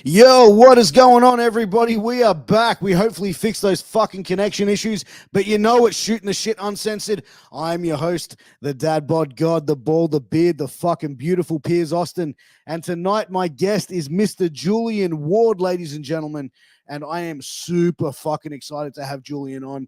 Yo, what is going on, everybody? We are back. We hopefully fixed those fucking connection issues, but you know it's Shooting the Shit Uncensored. I'm your host, the dad bod god, the ball, the beard, the fucking beautiful Piers Austin. And tonight, my guest is Mr. Julian Ward, ladies and gentlemen. And I am super fucking excited to have Julian on,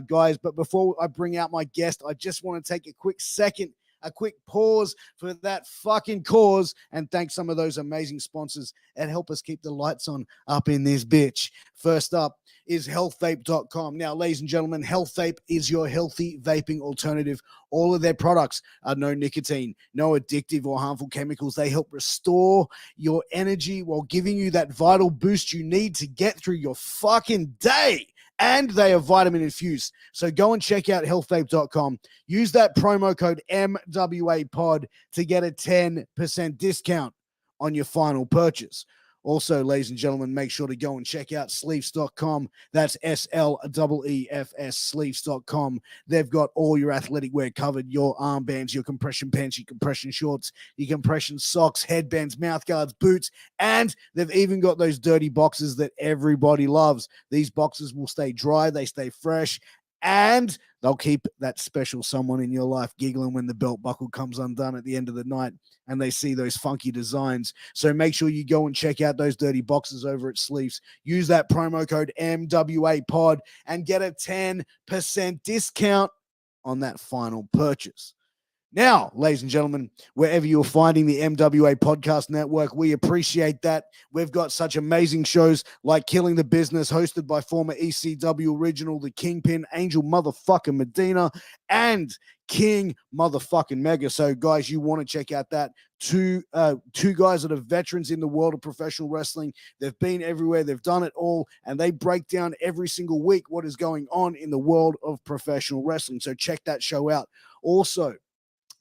guys. But before I bring out my guest, I just want to take a quick pause for that fucking cause and thank some of those amazing sponsors and help us keep the lights on up in this bitch. First up is healthvape.com. Now, ladies and gentlemen, Health Vape is your healthy vaping alternative. All of their products are no nicotine, no addictive or harmful chemicals. They help restore your energy while giving you that vital boost you need to get through your fucking day. And they are vitamin infused. So go and check out healthvape.com. Use that promo code MWAPOD to get a 10% discount on your final purchase. Also, ladies and gentlemen, make sure to go and check out sleeves.com. That's SLEEFS, sleeves.com. They've got all your athletic wear covered, your armbands, your compression pants, your compression shorts, your compression socks, headbands, mouth guards, boots, and they've even got those dirty boxes that everybody loves. These boxes will stay dry, they stay fresh, and they'll keep that special someone in your life giggling when the belt buckle comes undone at the end of the night and they see those funky designs. So make sure you go and check out those dirty boxes over at Sleeves. Use that promo code MWAPOD and get a 10% discount on that final purchase. Now, ladies and gentlemen, wherever you're finding the MWA Podcast Network, we appreciate that. We've got such amazing shows like Killing the Business, hosted by former ECW original, The Kingpin, Angel motherfucking Medina, and King motherfucking Mega. So, guys, you want to check out that. Two guys that are veterans in the world of professional wrestling. They've been everywhere. They've done it all, and they break down every single week what is going on in the world of professional wrestling. So check that show out. Also,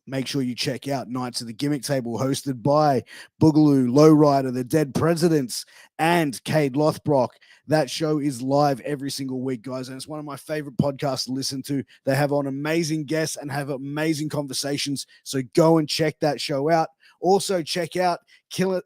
make sure you check out Knights of the Gimmick Table, hosted by Boogaloo, Lowrider, the Dead Presidents, and Cade Lothbrock. That show is live every single week, guys, and it's one of my favorite podcasts to listen to. They have on amazing guests and have amazing conversations, so go and check that show out. Also, check out Shooting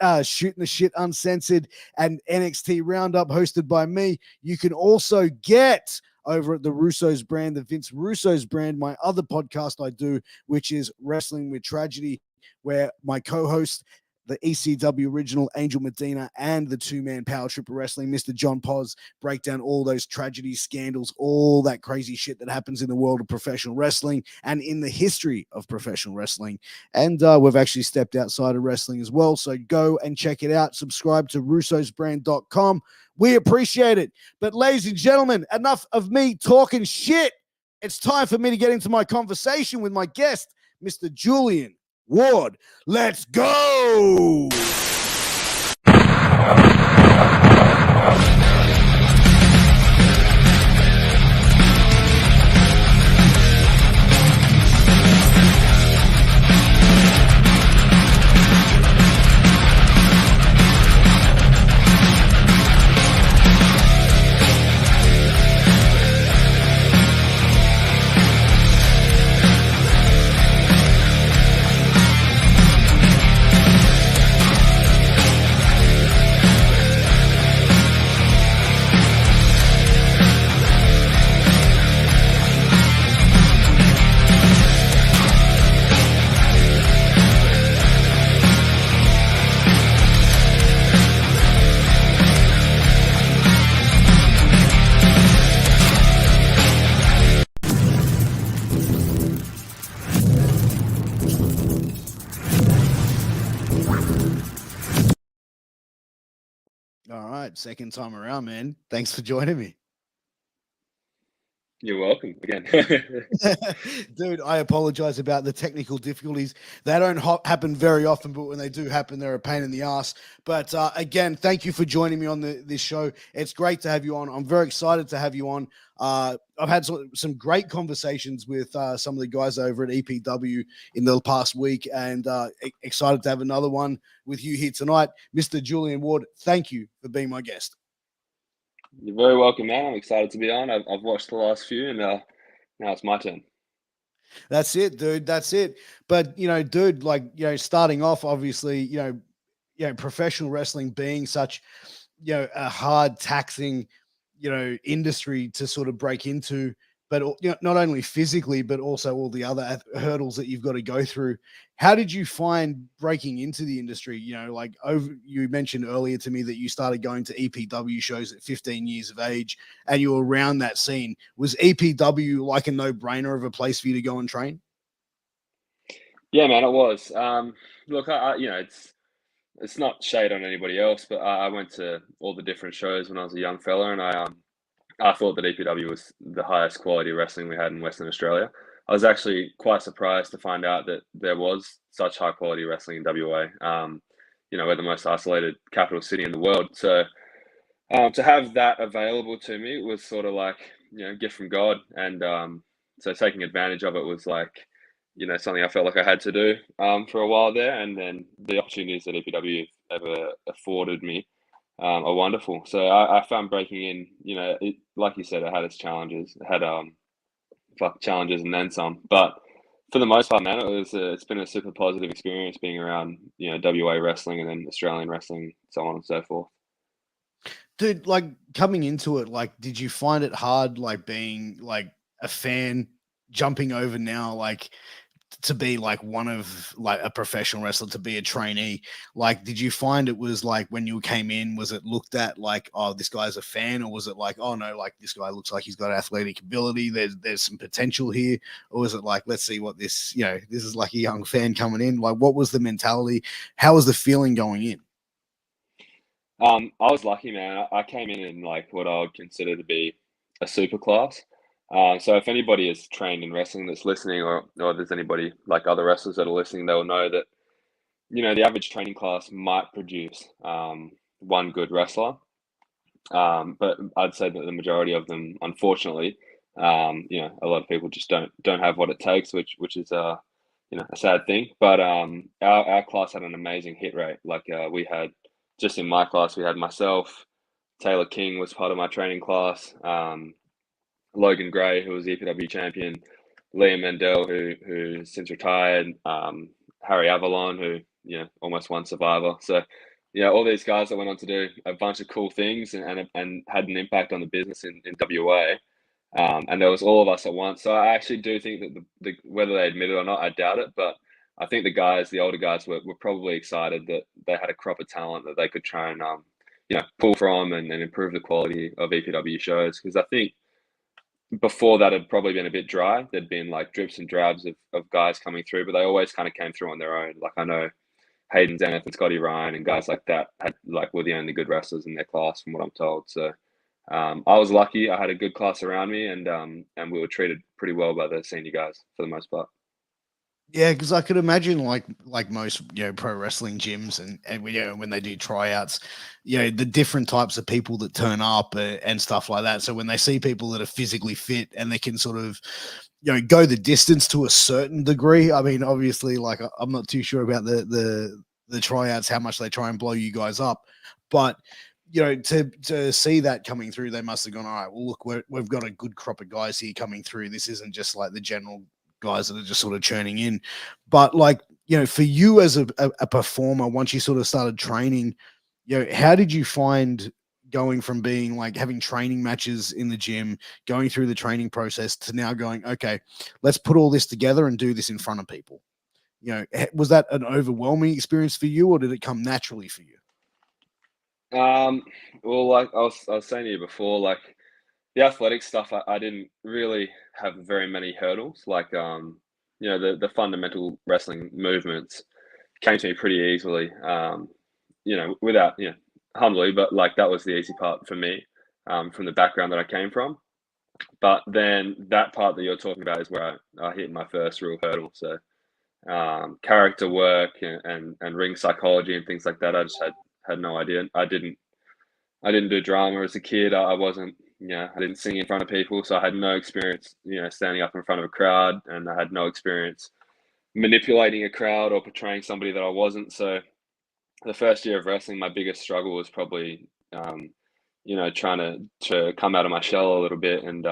the Shit Uncensored and NXT Roundup, hosted by me. You can also get over at the Russo's brand, the Vince Russo's brand, my other podcast I do, which is Wrestling with Tragedy, where my co-host, the ECW original Angel Medina, and the two-man Power Tripper Wrestling, Mr. John Poz, break down all those tragedies, scandals, all that crazy shit that happens in the world of professional wrestling and in the history of professional wrestling. And we've actually stepped outside of wrestling as well, so go and check it out. Subscribe to russosbrand.com. We appreciate it. But ladies and gentlemen, enough of me talking shit. It's time for me to get into my conversation with my guest, Mr. Julian Ward. Let's go. All right, second time around, man. Thanks for joining me. You're welcome again. Dude, I apologize about the technical difficulties. They don't happen very often, but when they do happen, they're a pain in the ass. But again, thank you for joining me on this show. It's great to have you on. I'm very excited to have you on. I've had some great conversations with some of the guys over at EPW in the past week, and excited to have another one with you here tonight. Mr. Julian Ward, thank you for being my guest. You're very welcome, man. I'm excited to be on. I've watched the last few, and now it's my turn. That's it, dude. That's it. But, dude, starting off, obviously, professional wrestling being such, a hard taxing, industry to sort of break into, but not only physically, but also all the other hurdles that you've got to go through. How did you find breaking into the industry? You mentioned earlier to me that you started going to EPW shows at 15 years of age and you were around that scene. Was EPW like a no-brainer of a place for you to go and train? Yeah, man, it was. Look, it's not shade on anybody else, but I went to all the different shows when I was a young fella, and I thought that EPW was the highest quality wrestling we had in Western Australia. I was actually quite surprised to find out that there was such high quality wrestling in WA. We're the most isolated capital city in the world, so to have that available to me was sort of like gift from God, and so taking advantage of it was like something I felt like I had to do for a while there, and then the opportunities that EPW ever afforded me are wonderful. So I found breaking in, like you said, it had its challenges. It had challenges and then some. But for the most part, man, it's been a super positive experience being around WA wrestling and then Australian wrestling, so on and so forth. Dude, like coming into it, like, did you find it hard, like being like a fan, jumping over now, like to be like one of like a professional wrestler, to be a trainee? Like, did you find it was like when you came in, was it looked at like, oh, this guy's a fan, or was it like, oh no, like this guy looks like he's got athletic ability, there's some potential here? Or was it like, let's see what this, this is like a young fan coming in? Like, what was the mentality? How was the feeling going in? I was lucky, man. I came in like what I would consider to be a super class. So if anybody is trained in wrestling that's listening, or there's anybody like other wrestlers that are listening, they'll know that the average training class might produce one good wrestler, but I'd say that the majority of them, unfortunately, a lot of people just don't have what it takes, which is a sad thing. But our class had an amazing hit rate. Like we had just in my class, we had myself, Taylor King was part of my training class, Logan Gray, who was EPW champion, Liam Mandel, who since retired, Harry Avalon, who almost won Survivor. So all these guys that went on to do a bunch of cool things and had an impact on the business in WA. And there was all of us at once. So I actually do think that the whether they admit it or not, I doubt it, but I think the older guys were probably excited that they had a crop of talent that they could try and pull from and improve the quality of EPW shows. Because I think before that had probably been a bit dry. There'd been like drips and drabs of guys coming through, but they always kind of came through on their own. Like I know Hayden Zenith and Scotty Ryan and guys like that were the only good wrestlers in their class, from what I'm told. So I was lucky. I had a good class around me, and we were treated pretty well by the senior guys for the most part. Yeah, because I could imagine like most pro wrestling gyms and when they do tryouts, the different types of people that turn up and stuff like that. So when they see people that are physically fit and they can sort of go the distance to a certain degree. I mean, obviously, like I'm not too sure about the tryouts, how much they try and blow you guys up, but to see that coming through, they must have gone, all right, well, look, we've got a good crop of guys here coming through. This isn't just like the general guys that are just sort of churning in. But like, for you as a performer, once you sort of started training, how did you find going from being like having training matches in the gym, going through the training process, to now going, okay, let's put all this together and do this in front of people? Was that an overwhelming experience for you, or did it come naturally for you? Well, like I was saying to you before, like the athletic stuff, I didn't really have very many hurdles. Like, the fundamental wrestling movements came to me pretty easily. Without, humbly, but like that was the easy part for me, from the background that I came from. But then that part that you're talking about is where I hit my first real hurdle. So, character work and ring psychology and things like that, I just had no idea. I didn't do drama as a kid. I wasn't, I didn't sing in front of people. So I had no experience, standing up in front of a crowd, and I had no experience manipulating a crowd or portraying somebody that I wasn't. So the first year of wrestling, my biggest struggle was probably, trying to come out of my shell a little bit and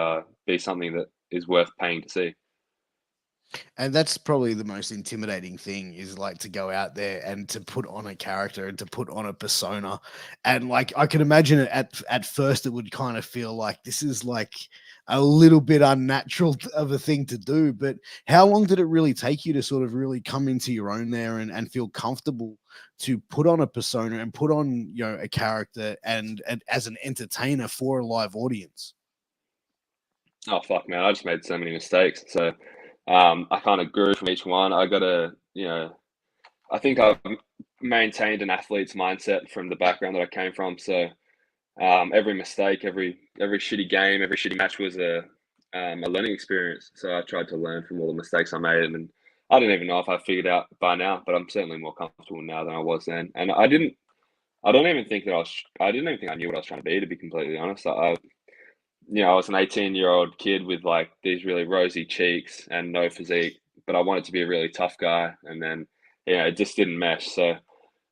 be something that is worth paying to see. And that's probably the most intimidating thing, is like to go out there and to put on a character and to put on a persona. And like I can imagine it at first it would kind of feel like this is like a little bit unnatural of a thing to do. But how long did it really take you to sort of really come into your own there and feel comfortable to put on a persona and put on, you know, a character and as an entertainer for a live audience? Oh fuck, man! I just made so many mistakes. So I kind of grew from each one. I got to, I think I've maintained an athlete's mindset from the background that I came from. So every mistake, every shitty game, every shitty match was a learning experience. So I tried to learn from all the mistakes I made, and I don't even know if I figured out by now, but I'm certainly more comfortable now than I was then. And I don't even think that I didn't even think I knew what I was trying to be completely honest. I was an 18-year-old kid with like these really rosy cheeks and no physique, but I wanted to be a really tough guy, and then it just didn't mesh. So,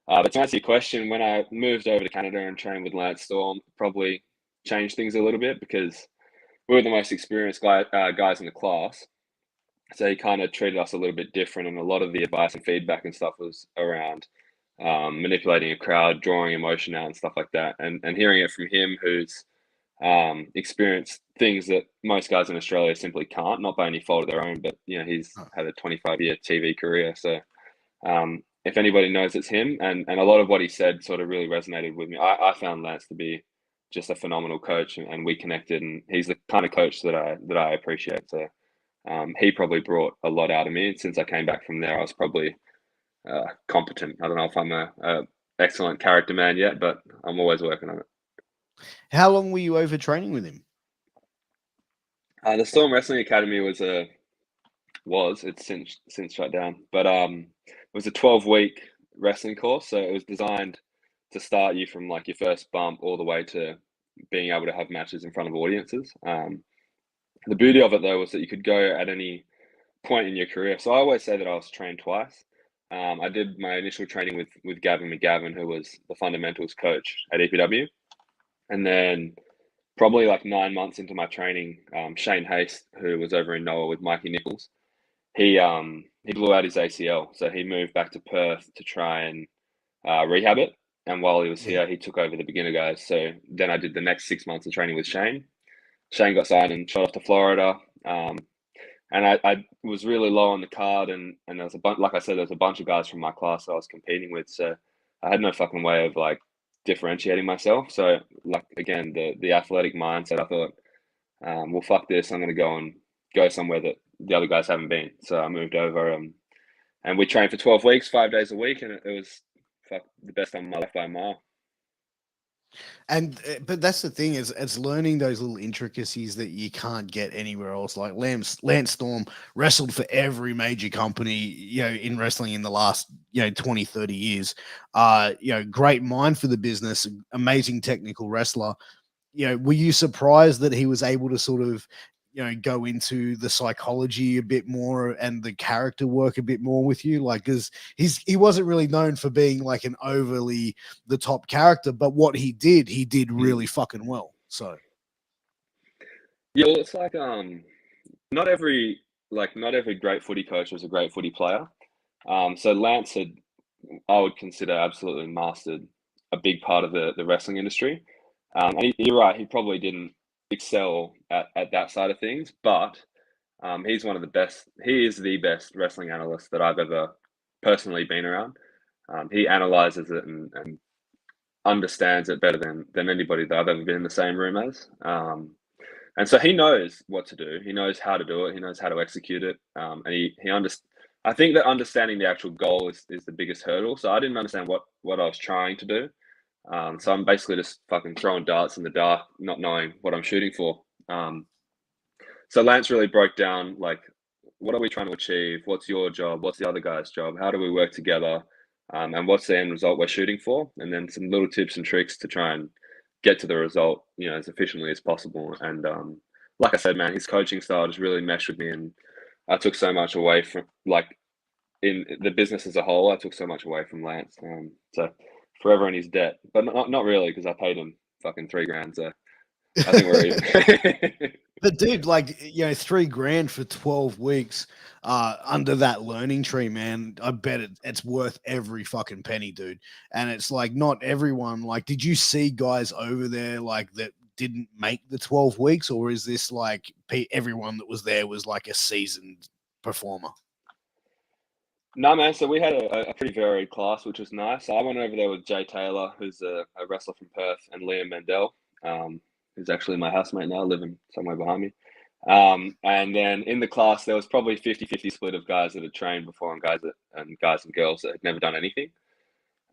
but to answer your question, when I moved over to Canada and trained with Lance Storm, probably changed things a little bit because we were the most experienced guys in the class. So he kind of treated us a little bit different, and a lot of the advice and feedback and stuff was around manipulating a crowd, drawing emotion out, and stuff like that. And hearing it from him, who's experienced things that most guys in Australia simply can't, not by any fault of their own, but he's had a 25-year TV career. So if anybody knows, it's him, and a lot of what he said sort of really resonated with me. I found Lance to be just a phenomenal coach, and we connected, and he's the kind of coach that I appreciate. So he probably brought a lot out of me. And since I came back from there, I was probably competent. I don't know if I'm a excellent character man yet, but I'm always working on it. How long were you over training with him? The Storm Wrestling Academy it's since shut down, but it was a 12-week wrestling course, so it was designed to start you from like your first bump all the way to being able to have matches in front of audiences. The beauty of it though was that you could go at any point in your career. So I always say that I was trained twice. I did my initial training with Gavin McGavin, who was the fundamentals coach at EPW, and then probably like 9 months into my training, Shane Haste, who was over in Noah with Mikey Nichols, he blew out his ACL, so he moved back to Perth to try and rehab it. And while he was here, he took over the beginner guys. So then I did the next 6 months of training with Shane. Shane got signed and shot off to Florida. And I was really low on the card, and there was a bunch, like I said, there was a bunch of guys from my class that I was competing with, so I had no fucking way of like differentiating myself. So like again, the athletic mindset, I thought, well, fuck this, I'm gonna go somewhere that the other guys haven't been. So I moved over, and we trained for 12 weeks, 5 days a week, and it was the best time of my life by a mile. And but that's the thing, is it's learning those little intricacies that you can't get anywhere else. Like Lance Storm wrestled for every major company, in wrestling in the last 20, 30 years. Great mind for the business, amazing technical wrestler. Were you surprised that he was able to sort of go into the psychology a bit more and the character work a bit more with you? Like, because he wasn't really known for being like an overly the top character, but what he did really fucking well. So Yeah, well, it's like not every great footy coach was a great footy player. So Lance had, I would consider, absolutely mastered a big part of the wrestling industry. And you're right, he probably didn't excel at that side of things, but he's one of the best. He is the best wrestling analyst that I've ever personally been around. He analyzes it and understands it better than anybody that I've ever been in the same room as. And so he knows what to do. He knows how to do it. He knows how to execute it. And he understands. I think that understanding the actual goal is the biggest hurdle. So I didn't understand what I was trying to do. So I'm basically just fucking throwing darts in the dark, not knowing what I'm shooting for. So Lance really broke down, like, what are we trying to achieve? What's your job? What's the other guy's job? How do we work together? And what's the end result we're shooting for? And then some little tips and tricks to try and get to the result, as efficiently as possible. And like I said, man, his coaching style just really meshed with me, and I took so much away from, like, in the business as a whole. I took so much away from Lance. So forever in his debt, but not really, because I paid him fucking $3,000. So I think we're even. But dude, like, you know, $3,000 for 12 weeks under that learning tree, man. I bet it's worth every fucking penny, dude. And it's like not everyone, like, did you see guys over there like that didn't make the 12 weeks, or is this like everyone that was there was like a seasoned performer? No, man. So we had a pretty varied class, which was nice. I went over there with Jay Taylor, who's a wrestler from Perth, and Liam Mendel, who's actually my housemate now, living somewhere behind me. And then in the class, there was probably 50-50 split of guys that had trained before and guys and girls that had never done anything.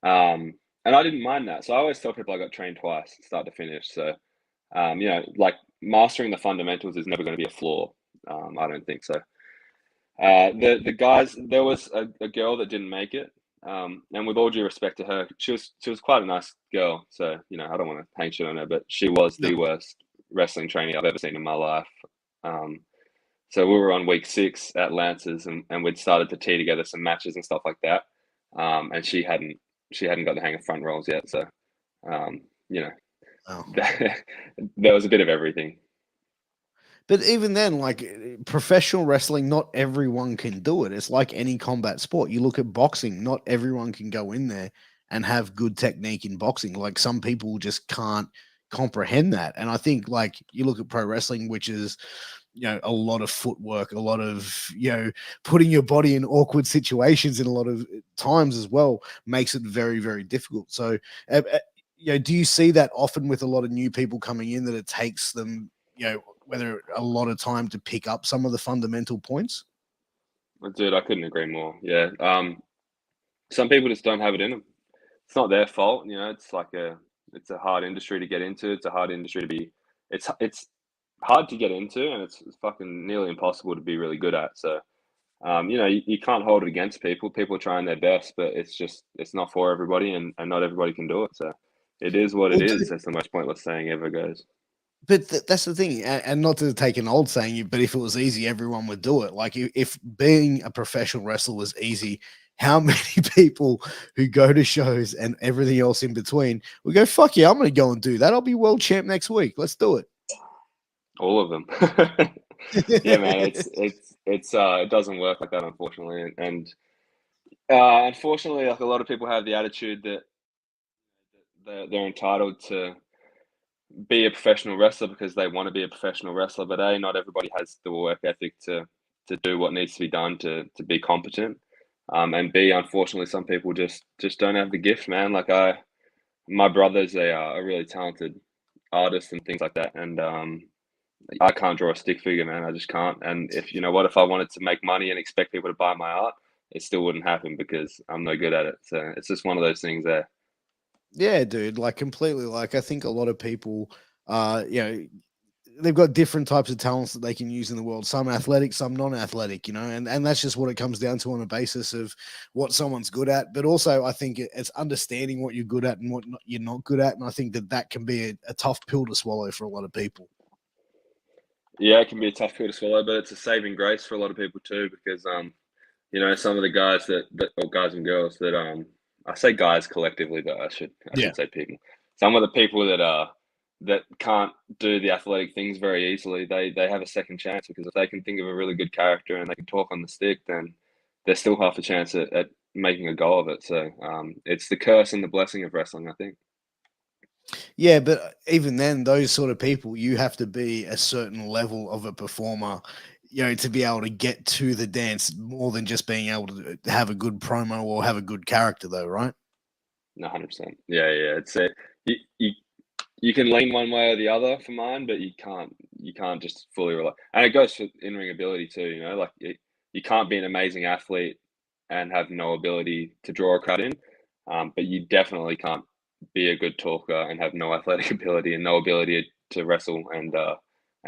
And I didn't mind that. So I always tell people I got trained twice, start to finish. So, you know, like mastering the fundamentals is never going to be a flaw. I don't think so. The guys, there was a girl that didn't make it. And with all due respect to her, she was quite a nice girl. So, you know, I don't want to hang shit on her, but she was the worst wrestling trainee I've ever seen in my life. So we were on week 6 at Lancers, and we'd started to tee together some matches and stuff like that. And she hadn't got the hang of front rolls yet. So, you know, there was a bit of everything. But even then, like professional wrestling, not everyone can do it. It's like any combat sport. You look at boxing, not everyone can go in there and have good technique in boxing. Like some people just can't comprehend that. And I think like you look at pro wrestling, which is, you know, a lot of footwork, a lot of, you know, putting your body in awkward situations in a lot of times as well, makes it very, very difficult. So, you know, do you see that often with a lot of new people coming in that it takes them, you know, whether a lot of time to pick up some of the fundamental points? Dude, I couldn't agree more. Yeah. Some people just don't have it in them. It's not their fault, you know. It's a hard industry to get into. It's a hard industry to be. It's hard to get into, and it's fucking nearly impossible to be really good at. So, you know, you can't hold it against people. People are trying their best, but it's not for everybody, and not everybody can do it. So, it is what it Well, is. That's the most pointless saying ever goes. but that's the thing, and not to take an old saying, but if it was easy, everyone would do it. Like if being a professional wrestler was easy, how many people who go to shows and everything else in between would go, "Fuck yeah, I'm going to go and do that. I'll be world champ next week. Let's do it." All of them. Yeah, man. It doesn't work like that, unfortunately, and unfortunately, like a lot of people have the attitude that they're entitled to be a professional wrestler because they want to be a professional wrestler. But not everybody has the work ethic to do what needs to be done to be competent. And B, unfortunately, some people just don't have the gift, man. Like my brother's a really talented artist and things like that, and I can't draw a stick figure, man. I just can't. And if I wanted to make money and expect people to buy my art, it still wouldn't happen because I'm no good at it. So it's just one of those things there. Yeah, dude, like completely. Like I think a lot of people, you know, they've got different types of talents that they can use in the world. Some athletic, some non-athletic, you know, and that's just what it comes down to on a basis of what someone's good at. But also, I think it's understanding what you're good at and what you're not good at, and I think that can be a tough pill to swallow for a lot of people. Yeah, it can be a tough pill to swallow, but it's a saving grace for a lot of people too, because some of the guys or guys and girls that I say guys collectively, but I Yeah. should say people. Some of the people that can't do the athletic things very easily, they have a second chance because if they can think of a really good character and they can talk on the stick, then there's still half a chance at making a go of it. So it's the curse and the blessing of wrestling, I think. Yeah, but even then, those sort of people, you have to be a certain level of a performer, you know, to be able to get to the dance more than just being able to have a good promo or have a good character, though, right? 100%. Yeah, yeah. It's it. You can lean one way or the other for mine, but you can't just fully rely. And it goes for in-ring ability too. You know, like you can't be an amazing athlete and have no ability to draw a crowd in. But you definitely can't be a good talker and have no athletic ability and no ability to wrestle and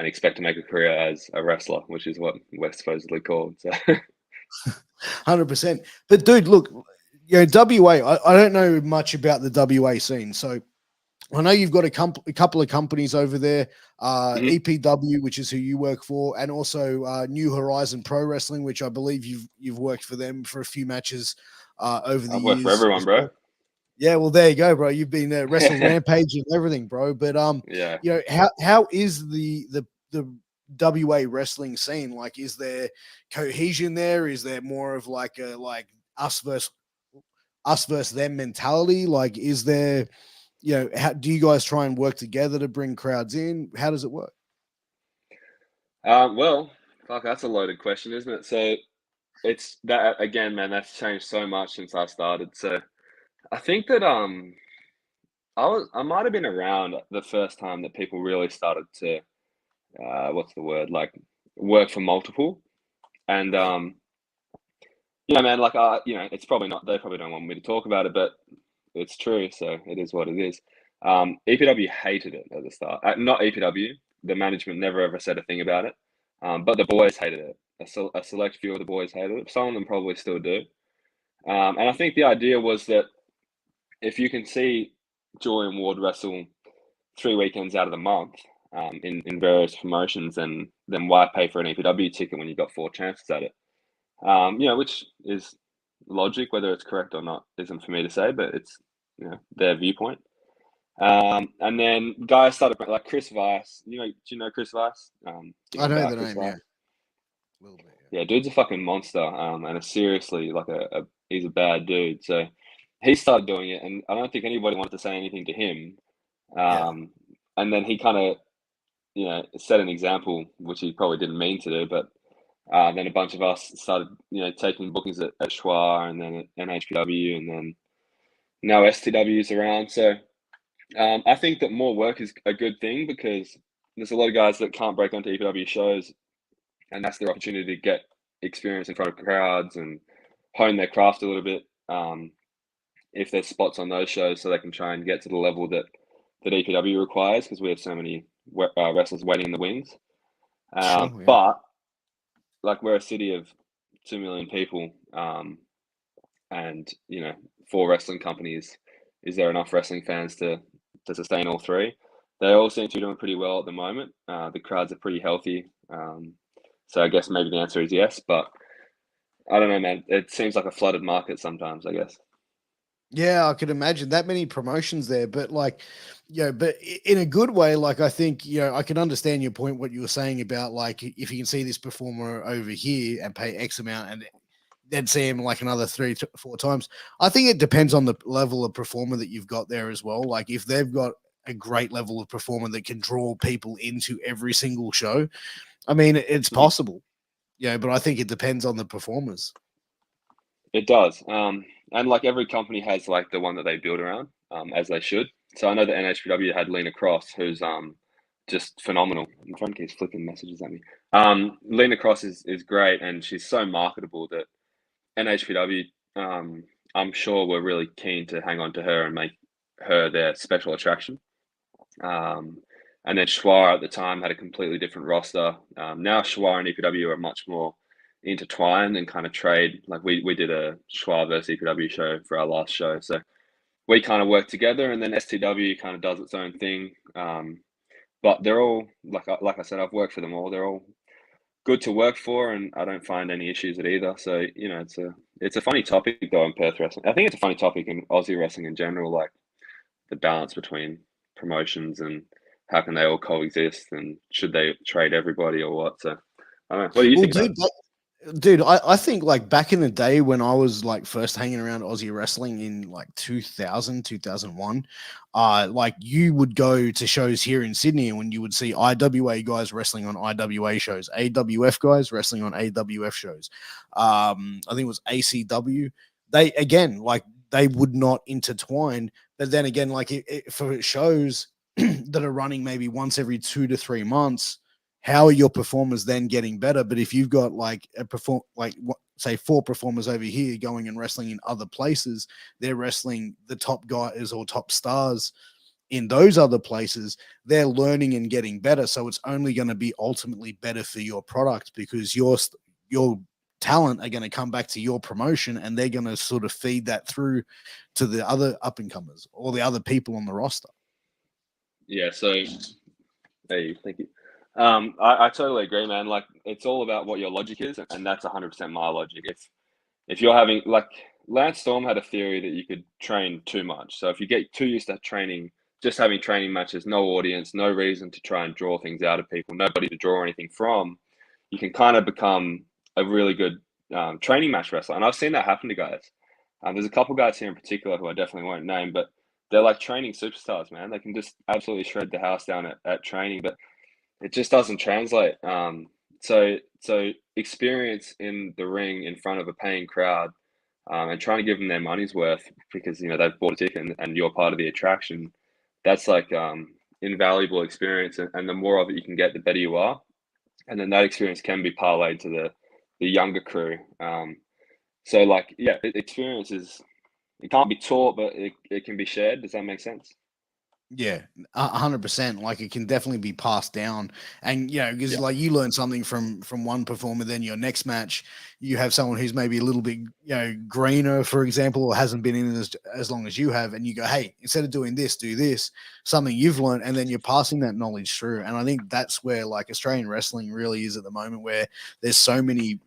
expect to make a career as a wrestler, which is what we're supposedly called. So 100%. But dude, look, you know, WA, I don't know much about the WA scene. So I know you've got a couple of companies over there, mhm. EPW, which is who you work for, and also New Horizon Pro Wrestling, which I believe you've worked for them for a few matches over the I've worked for years everyone, as bro. well. Yeah, well, there you go, bro. You've been Wrestle Rampage and everything, bro. But Yeah. you know, how is the WA wrestling scene? Like, is there cohesion there? Is there more of like a us versus them mentality? Like, is there, how do you guys try and work together to bring crowds in? How does it work? Well, fuck, that's a loaded question, isn't it? So it's that again, man. That's changed so much since I started. So I think that I might have been around the first time that people really started to what's the word, like, work for multiple. And man, like, it's probably not, they probably don't want me to talk about it, but it's true, so it is what it is. EPW hated it at the start. Not EPW, the management never ever said a thing about it, but the boys hated it. A select few of the boys hated it. Some of them probably still do. And I think the idea was that if you can see Julian Ward wrestle 3 weekends out of the month, in various promotions, and then why pay for an EPW ticket when you've got 4 chances at it? Which is logic. Whether it's correct or not isn't for me to say, but it's their viewpoint. And then guys started like Chris Weiss. Do you know Chris Weiss? I know the name, yeah. A little bit, yeah. Dude's a fucking monster, and seriously like he's a bad dude. So he started doing it, and I don't think anybody wanted to say anything to him. And then he kind of set an example, which he probably didn't mean to do, but then a bunch of us started taking bookings at Schwa, and then at NHPW, and then now STW's around. So I think that more work is a good thing, because there's a lot of guys that can't break onto EPW shows, and that's their opportunity to get experience in front of crowds and hone their craft a little bit, if there's spots on those shows, so they can try and get to the level that EPW requires, because we have so many wrestlers waiting in the wings. Sure, yeah. But like, we're a city of 2 million people, and 4 wrestling companies. Is there enough wrestling fans to sustain all 3? They all seem to be doing pretty well at the moment. The crowds are pretty healthy, so I guess maybe the answer is yes. But I don't know, man. It seems like a flooded market sometimes, I guess. Yeah, I could imagine that many promotions there, but but in a good way. Like, I think, I can understand your point, what you were saying about, like, if you can see this performer over here and pay X amount and then see him like another 3 to 4 times. I think it depends on the level of performer that you've got there as well. Like, if they've got a great level of performer that can draw people into every single show, I mean, it's possible, but I think it depends on the performers. It does. And like, every company has like the one that they build around, as they should. So I know that NHPW had Lena Cross, who's just phenomenal. My friend keeps flicking messages at me. Lena Cross is great, and she's so marketable that NHPW, I'm sure, we're really keen to hang on to her and make her their special attraction. And then Schwa at the time had a completely different roster. Now Schwa and EPW are much more intertwined and kind of trade. Like, we did a Schwa versus EPW show for our last show, so we kind of work together, and then STW kind of does its own thing. But they're all, like I said, I've worked for them all. They're all good to work for, and I don't find any issues at either. So it's a funny topic though in Perth wrestling. I think it's a funny topic in Aussie wrestling in general, like the balance between promotions and how can they all coexist, and should they trade everybody or what? So I don't know. What do you think about it? Dude, I think, like, back in the day when I was like first hanging around Aussie wrestling in like 2000, 2001, like, you would go to shows here in Sydney, and when you would see IWA guys wrestling on IWA shows, AWF guys wrestling on AWF shows. I think it was ACW. They, again, like, they would not intertwine, but then again, like, for shows that are running maybe once every 2 to 3 months, how are your performers then getting better? But if you've got like say 4 performers over here going and wrestling in other places, they're wrestling the top guys or top stars in those other places, they're learning and getting better. So it's only going to be ultimately better for your product, because your talent are going to come back to your promotion, and they're going to sort of feed that through to the other up and comers or the other people on the roster. Yeah. So, hey, thank you. I totally agree, man. Like, it's all about what your logic is, and that's 100% my logic. If you're having, like, Lance Storm had a theory that you could train too much. So if you get too used to training just having training matches, no audience, no reason to try and draw things out of people, nobody to draw anything from, you can kind of become a really good training match wrestler. And I've seen that happen to guys. There's a couple guys here in particular who I definitely won't name, but they're like training superstars, man. They can just absolutely shred the house down at training, but it just doesn't translate. So experience in the ring in front of a paying crowd, and trying to give them their money's worth because they've bought a ticket and you're part of the attraction. That's like invaluable experience, and the more of it you can get, the better you are. And then that experience can be parlayed to the younger crew. So like, yeah, experience it can't be taught, but it can be shared. Does that make sense? Yeah, 100%. Like it can definitely be passed down, and because Yeah. like you learn something from one performer, then your next match, you have someone who's maybe a little bit greener, for example, or hasn't been in as long as you have, and you go, hey, instead of doing this, do this, something you've learned, and then you're passing that knowledge through. And I think that's where like Australian wrestling really is at the moment, where there's so many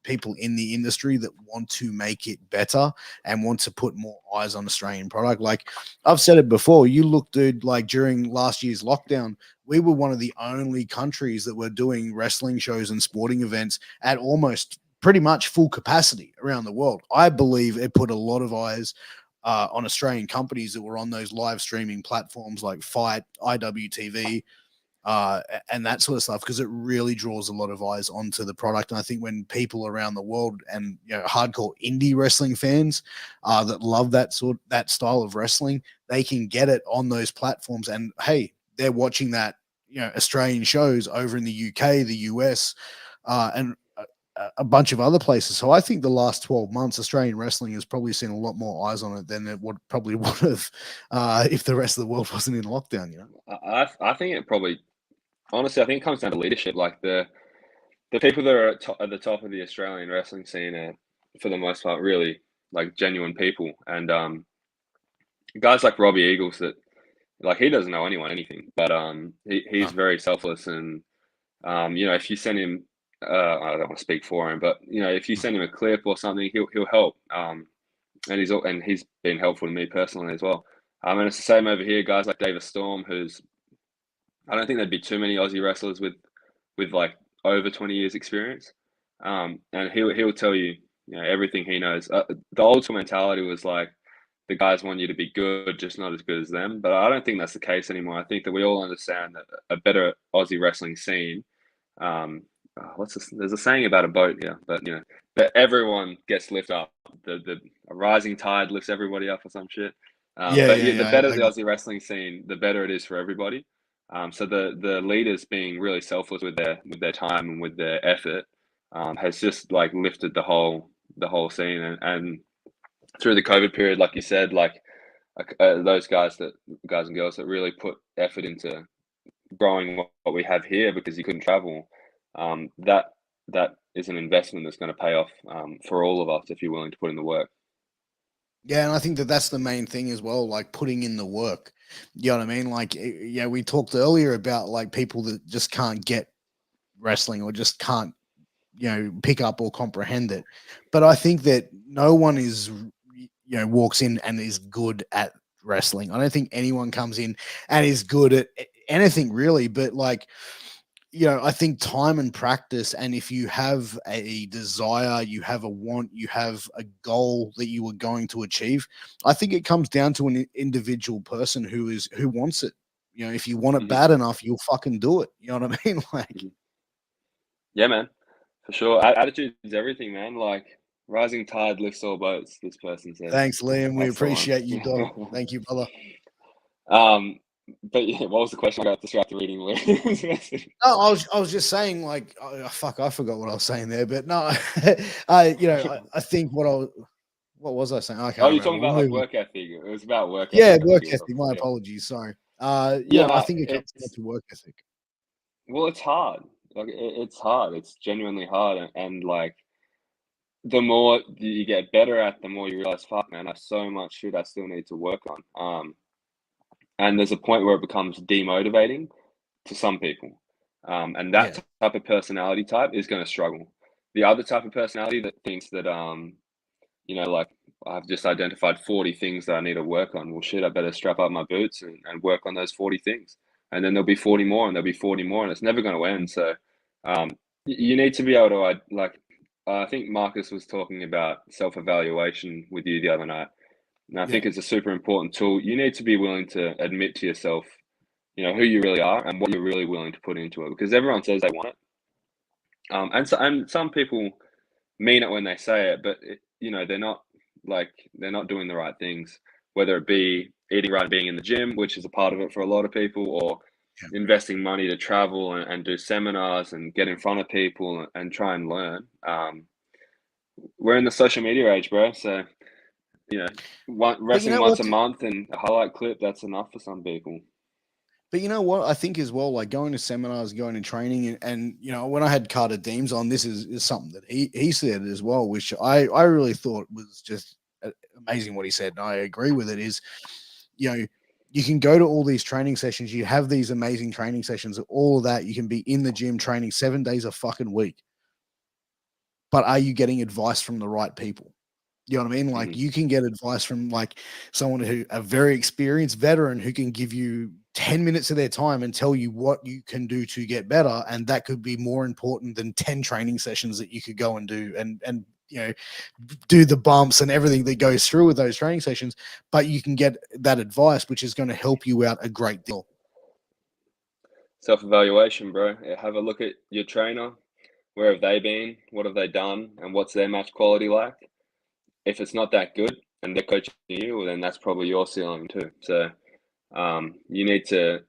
people in the industry that want to make it better and want to put more eyes on Australian product. Like I've said it before, you look, dude, like during last year's lockdown, we were one of the only countries that were doing wrestling shows and sporting events at almost pretty much full capacity around the world. I believe it put a lot of eyes on Australian companies that were on those live streaming platforms like Fight, IWTV, and that sort of stuff, because it really draws a lot of eyes onto the product. And I think when people around the world and hardcore indie wrestling fans that love that style of wrestling, they can get it on those platforms, and hey, they're watching that Australian shows over in the UK, the US, and a bunch of other places. So I think the last 12 months, Australian wrestling has probably seen a lot more eyes on it than it would have if the rest of the world wasn't in lockdown. I think it probably, honestly, I think it comes down to leadership. Like the people that are at the top of the Australian wrestling scene are, for the most part, really like genuine people. And guys like Robbie Eagles, that like he doesn't know anyone anything, but he's very selfless. And if you send him, I don't want to speak for him, but if you send him a clip or something, he'll help. And he's been helpful to me personally as well. And it's the same over here. Guys like David Storm, who's, I don't think there'd be too many Aussie wrestlers with like over 20 years experience. And he'll tell you, everything he knows. The old school mentality was like the guys want you to be good, just not as good as them. But I don't think that's the case anymore. I think that we all understand that a better Aussie wrestling scene. There's a saying about a boat here, but that everyone gets lifted up. A rising tide lifts everybody up or some shit. The better the Aussie wrestling scene, the better it is for everybody. So the leaders being really selfless with their time and with their effort has just like lifted the whole scene. And through the COVID period, like you said, like those guys and girls that really put effort into growing what we have here because you couldn't travel, that is an investment that's going to pay off for all of us if you're willing to put in the work. Yeah, and I think that that's the main thing as well, like putting in the work. You know what I mean? Like, we talked earlier about like people that just can't get wrestling or just can't, pick up or comprehend it. But I think that no one is, walks in and is good at wrestling. I don't think anyone comes in and is good at anything really, but like, I think time and practice, and if you have a desire, you have a want, you have a goal that you are going to achieve, I think it comes down to an individual person who wants it. If you want it bad enough, you'll fucking do it. You know what I mean? Like, yeah, man, for sure. Attitude is everything, man. Like rising tide lifts all boats. This person said. Thanks, Liam. We That's the one. appreciate you, dog. Thank you, brother. But yeah, what was the question? I got distracted reading Liam's message. No, I was just saying, like, fuck, I forgot what I was saying there, but no, I think what was I saying? I can't you're remember. talking about like work ethic. It was about work ethic. Yeah, work ethic. My apologies. Sorry. Yeah, I think it comes down to work ethic. Well, it's hard. Like it's hard. It's genuinely hard, and like the more you get better at, the more you realize, fuck, man, I have so much shit I still need to work on. And there's a point where it becomes demotivating to some people. And that type of personality type is going to struggle. The other type of personality that thinks that, like I've just identified 40 things that I need to work on. Well, shit, I better strap up my boots and work on those 40 things. And then there'll be 40 more and there'll be 40 more, and it's never going to end. So you need to be able to, I think Marcus was talking about self-evaluation with you the other night. And I think it's a super important tool. You need to be willing to admit to yourself, who you really are and what you're really willing to put into it, because everyone says they want it. And some people mean it when they say it, but they're not doing the right things, whether it be eating right and being in the gym, which is a part of it for a lot of people, or investing money to travel and do seminars and get in front of people and try and learn. We're in the social media age, bro. So, wrestling once a month and a highlight clip, that's enough for some people. But you know what? I think as well, like going to seminars, going to training, and when I had Carter Deems on, this is something that he said as well, which I really thought was just amazing what he said, and I agree with it, is, you can go to all these training sessions, you have these amazing training sessions, all of that, you can be in the gym training 7 days a fucking week. But are you getting advice from the right people? You know what I mean? Like you can get advice from like someone who a very experienced veteran who can give you 10 minutes of their time and tell you what you can do to get better. And that could be more important than 10 training sessions that you could go and do and do the bumps and everything that goes through with those training sessions. But you can get that advice, which is going to help you out a great deal. Self-evaluation, bro. Have a look at your trainer. Where have they been? What have they done? And what's their match quality like? If it's not that good and they're coaching you, well, then that's probably your ceiling too. So you need to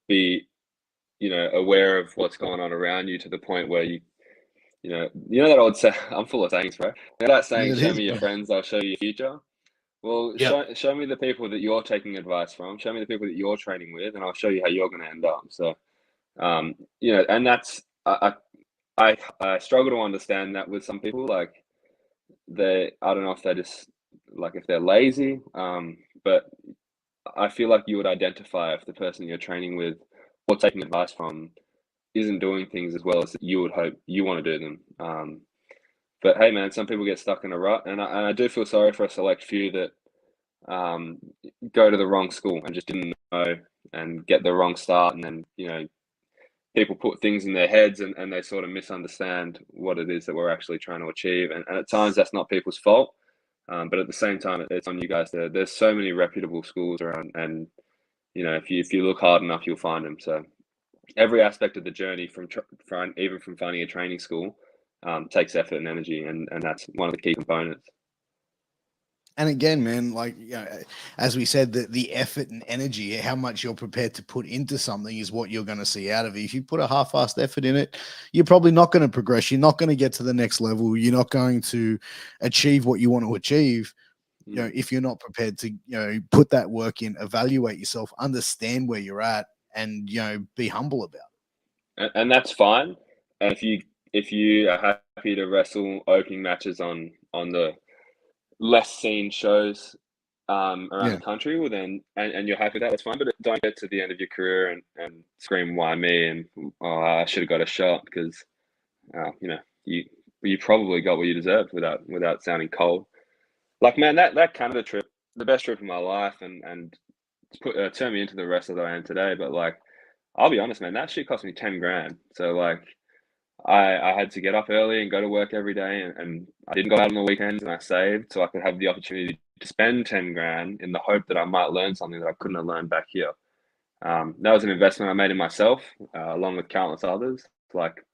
be, aware of what's going on around you to the point where you know that old say, I'm full of sayings, bro. That saying, show me your friends, I'll show you your future. Well, show me the people that you're taking advice from. Show me the people that you're training with, and I'll show you how you're going to end up. So, and that's I struggle to understand that with some people. Like I don't know if they're just if they're lazy, but I feel like you would identify if the person you're training with or taking advice from isn't doing things as well as you would hope you want to do them. But hey, man, some people get stuck in a rut, and I do feel sorry for a select few that go to the wrong school and just didn't know and get the wrong start, and then people put things in their heads and they sort of misunderstand what it is that we're actually trying to achieve, and at times that's not people's fault, but at the same time it's on you guys. There's so many reputable schools around, and if you look hard enough you'll find them. So every aspect of the journey from finding a training school takes effort and energy, and that's one of the key components. And again, man, as we said, the effort and energy, how much you're prepared to put into something is what you're going to see out of it. If you put a half-assed effort in it, you're probably not going to progress. You're not going to get to the next level. You're not going to achieve what you want to achieve. If you're not prepared to, put that work in, evaluate yourself, understand where you're at, and be humble about it. And that's fine. And if you are happy to wrestle opening matches on the less seen shows around the country, well then, and you're happy with that, that's fine. But don't get to the end of your career and scream, "Why me?" and I should have got a shot, because you probably got what you deserved without sounding cold. Like, man, that Canada trip, the best trip of my life, and turned me into the wrestler that I am today. But I'll be honest, man, that shit cost me 10 grand. So I had to get up early and go to work every day, and I didn't go out on the weekends, and I saved so I could have the opportunity to spend 10 grand in the hope that I might learn something that I couldn't have learned back here. That was an investment I made in myself, along with countless others. Like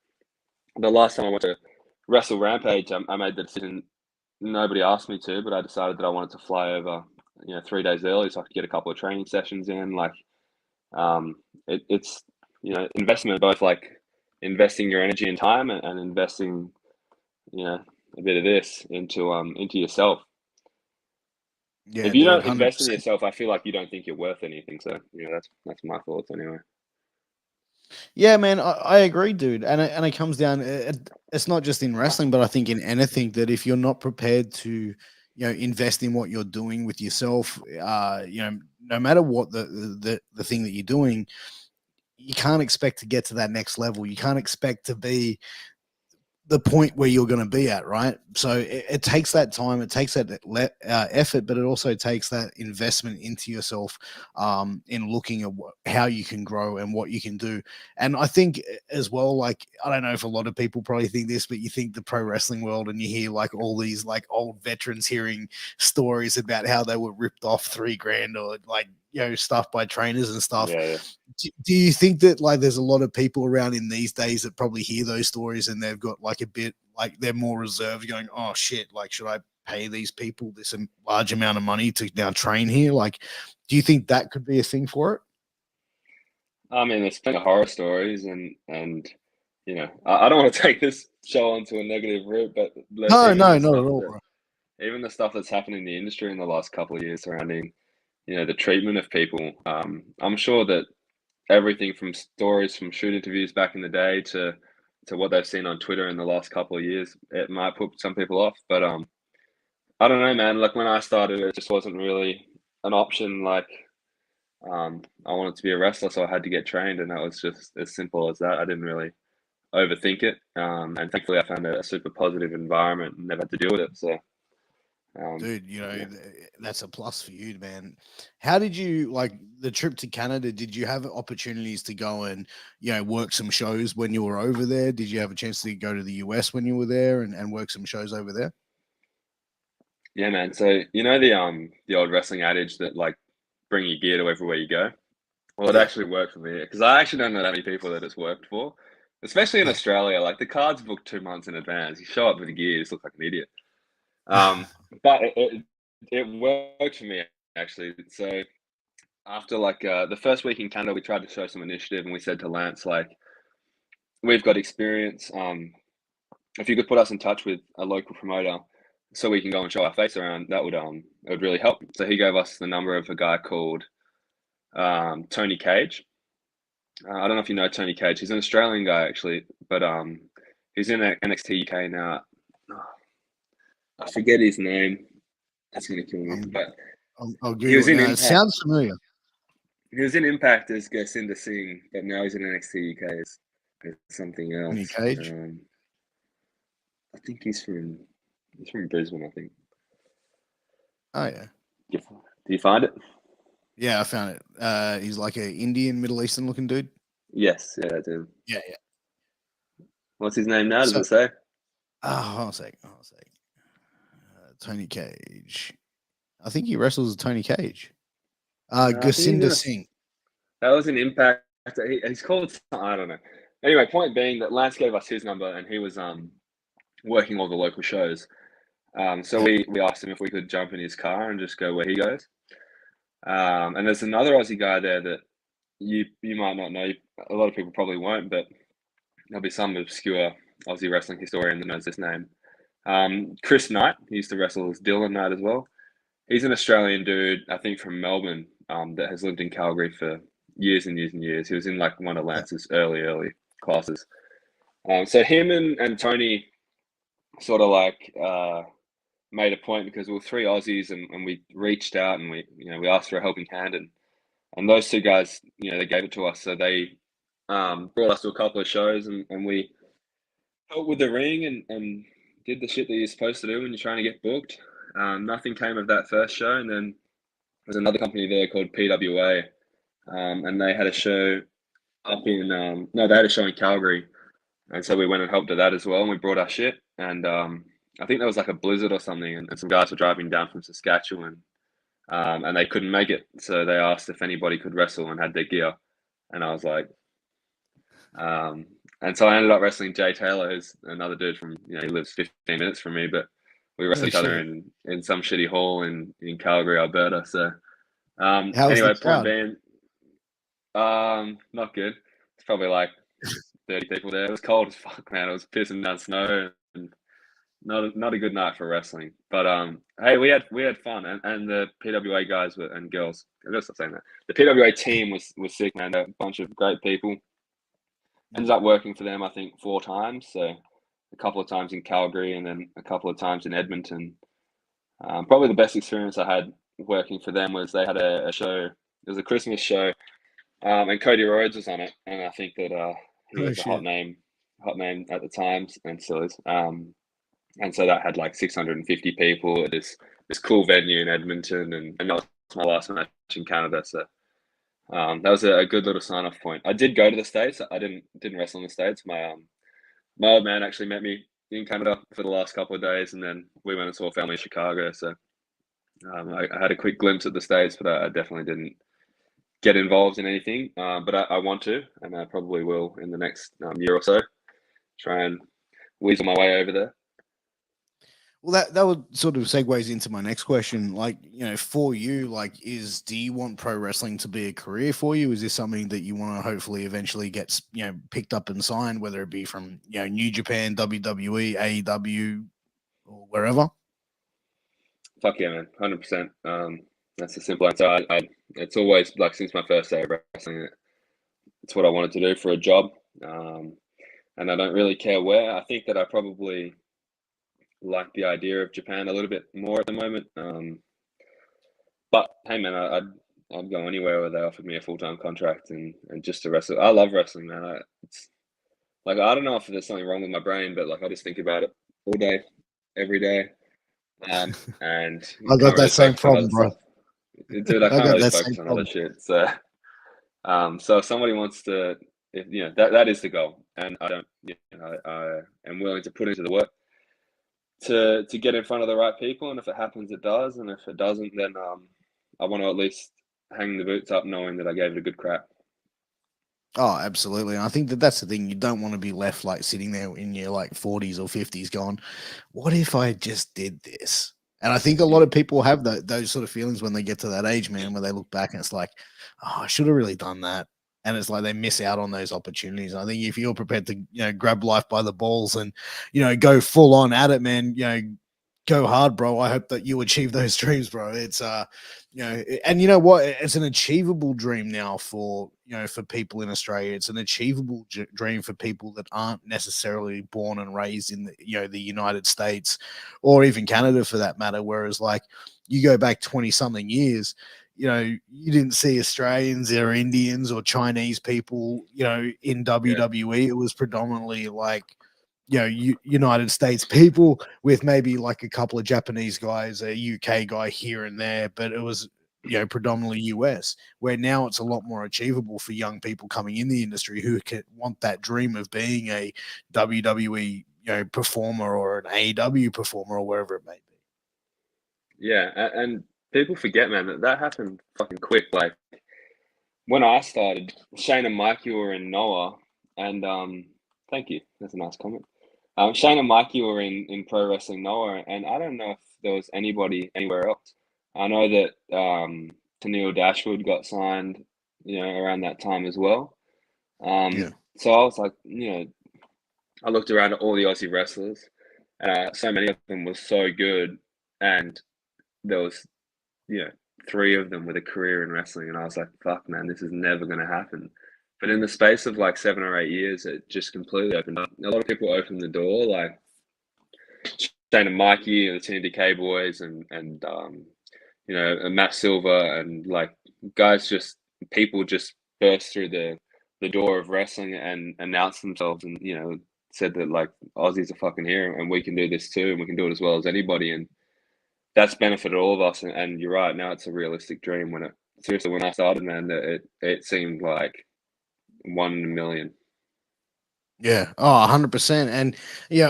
the last time I went to Wrestle Rampage, I made the decision. Nobody asked me to, but I decided that I wanted to fly over, 3 days early so I could get a couple of training sessions in. It's investment, both investing your energy and time, and investing, a bit of this into yourself. Yeah, if you dude, don't invest 100%. in yourself, I feel like you don't think you're worth anything. So that's my thoughts anyway. Yeah, man, I agree, dude. And it comes down. It's not just in wrestling, but I think in anything, that if you're not prepared to, invest in what you're doing with yourself, no matter what the thing that you're doing, you can't expect to get to that next level. You can't expect to be the point where you're going to be at, right? So it takes that time, it takes that effort, but it also takes that investment into yourself in looking at how you can grow and what you can do. And I think as well, like, I don't know if a lot of people probably think this, but you think the pro wrestling world and you hear like all these like old veterans hearing stories about how they were ripped off $3,000 or like, you know, stuff by trainers and stuff. Yeah. Do you think that like there's a lot of people around in these days that probably hear those stories and they've got like a bit like they're more reserved, going, oh shit, like should I pay these people this large amount of money to now train here? Like, do you think that could be a thing for it? I mean, there's plenty of horror stories, and you know, I don't want to take this show onto a negative route, but No, not at all, bro. Even the stuff that's happened in the industry in the last couple of years surrounding, you know, the treatment of people. I'm sure that everything from stories from shoot interviews back in the day to what they've seen on Twitter in the last couple of years, it might put some people off. But I don't know, man. Like when I started, it just wasn't really an option. Like I wanted to be a wrestler, so I had to get trained, and that was just as simple as that. I didn't really overthink it, and thankfully, I found a super positive environment and never had to deal with it. So. Dude, you know, Yeah. that's a plus for you, man. How did you like the trip to Canada? Did you have opportunities to go and, you know, work some shows when you were over there? Did you have a chance to go to the US when you were there and work some shows over there? Yeah, man. So you know the old wrestling adage that like bring your gear to everywhere you go. Well, it Yeah. actually worked for me because I actually don't know that many people that it's worked for, especially in Australia. Like the cards booked 2 months in advance. You show up with a gear, you just look like an idiot. But it worked for me actually. So after like the first week in Canada, we tried to show some initiative, and we said to Lance like, "We've got experience. If you could put us in touch with a local promoter, so we can go and show our face around, that would it would really help." So he gave us the number of a guy called Tony Cage. I don't know if you know Tony Cage. He's an Australian guy actually, but he's in NXT UK now. I forget his name. That's gonna kill me. But I'll he Google was it in now. It Impact. sounds familiar. He was in Impact as Jacinda Singh, but now he's in NXT UK as something Tony else. Cage. I think he's from Brisbane. I think. Oh yeah. Do you find it? Yeah, I found it. He's like an Indian, Middle Eastern looking dude. Yes, yeah, I do. Yeah. What's his name now? Does So, it say? hold on a sec. Tony Cage. I think he wrestles Tony Cage. I think Gasinda Singh. That was an Impact. He's called. I don't know. Anyway, point being that Lance gave us his number, and he was working all the local shows. So we asked him if we could jump in his car and just go where he goes. And there's another Aussie guy there that you might not know. A lot of people probably won't, but there'll be some obscure Aussie wrestling historian that knows this name. Chris Knight. He used to wrestle as Dylan Knight as well. He's an Australian dude, I think from Melbourne, that has lived in Calgary for years and years and years. He was in like one of Lance's early classes. So him and Tony sort of like made a point because we were three Aussies and we reached out and we asked for a helping hand and those two guys, they gave it to us. So they brought us to a couple of shows and we helped with the ring and did the shit that you're supposed to do when you're trying to get booked. Nothing came of that first show, and then there's another company there called PWA, and they had a show up in they had a show in Calgary, and so we went and helped at that as well, and we brought our shit, and I think there was like a blizzard or something, and some guys were driving down from Saskatchewan, and they couldn't make it, so they asked if anybody could wrestle and had their gear, and I was like, and so I ended up wrestling Jay Taylor, who's another dude from he lives 15 minutes from me, but we wrestled each other in some shitty hall in Calgary, Alberta. So anyway, point being, not good. It's probably like 30 people there. It was cold as fuck, man. It was pissing down snow and not a good night for wrestling. But hey, we had fun, and the PWA guys and girls. I gotta stop saying that. The PWA team was sick, man. They're a bunch of great people. Ended up working for them, I think, 4 times. So a couple of times in Calgary and then a couple of times in Edmonton. Probably the best experience I had working for them was they had a show. It was a Christmas show, and Cody Rhodes was on it. And I think that he was a hot name hot name at the times, and still is. And so that had like 650 people at this cool venue in Edmonton, and that was my last match in Canada. So that was a good little sign off point. I did go to the States. I didn't wrestle in the States. My old man actually met me in Canada for the last couple of days, and then we went and saw family in Chicago. So I had a quick glimpse at the States, but I definitely didn't get involved in anything. But I want to, and I probably will in the next year or so. Try and weasel my way over there. Well, that would sort of segues into my next question. Like, for you, like, do you want pro wrestling to be a career for you? Is this something that you want to hopefully eventually get, picked up and signed, whether it be from, New Japan, WWE, AEW, or wherever? Fuck yeah, man, 100%. That's a simple answer. It's always like since my first day of wrestling, it's what I wanted to do for a job, and I don't really care where. I think that I probably like the idea of Japan a little bit more at the moment. But hey, man, I'd go anywhere where they offered me a full-time contract and just to wrestle. I love wrestling, man. It's like I don't know if there's something wrong with my brain, but like I just think about it all day, every day. And I got that same problem, bro. Dude, I I can't really really focus on other shit. So, so if somebody wants to, that is the goal, and I am willing to put into the work to get in front of the right people, and if it happens, it does, and if it doesn't, then I want to at least hang the boots up, knowing that I gave it a good crack. Oh, absolutely. And I think that's the thing. You don't want to be left like sitting there in your like 40s or 50s going, what if I just did this? And I think a lot of people have those sort of feelings when they get to that age, man, where they look back and it's like, oh, I should have really done that. And it's like they miss out on those opportunities. And I think if you're prepared to, grab life by the balls and, go full on at it, man, go hard, bro. I hope that you achieve those dreams, bro. It's and you know what? It's an achievable dream now for for people in Australia. It's an achievable dream for people that aren't necessarily born and raised in the United States or even Canada for that matter. Whereas like you go back 20 something years, you didn't see Australians or Indians or Chinese people, in WWE. It was predominantly like United States people with maybe like a couple of Japanese guys, a UK guy here and there, but it was predominantly US. Where now it's a lot more achievable for young people coming in the industry who want that dream of being a WWE performer or an AEW performer or wherever it may be. Yeah, and people forget, man, that happened fucking quick. Like when I started, Shane and Mikey were in Noah, and thank you. That's a nice comment. Shane and Mikey were in Pro Wrestling Noah, and I don't know if there was anybody anywhere else. I know that Tennille Dashwood got signed, around that time as well. So I was like, I looked around at all the Aussie wrestlers, and so many of them were so good, and there was, 3 of them with a career in wrestling, and I was like, fuck, man, this is never going to happen. But in the space of like 7 or 8 years, it just completely opened up. A lot of people opened the door, like Shane and Mikey and the TNDK boys, and and Matt Silver, and like people just burst through the door of wrestling and announced themselves, and said that like Aussies are fucking here, and we can do this too, and we can do it as well as anybody, and that's benefited all of us. And you're right, now it's a realistic dream. When I started, man, it seemed like 1 in a million. Yeah. Oh, 100%. And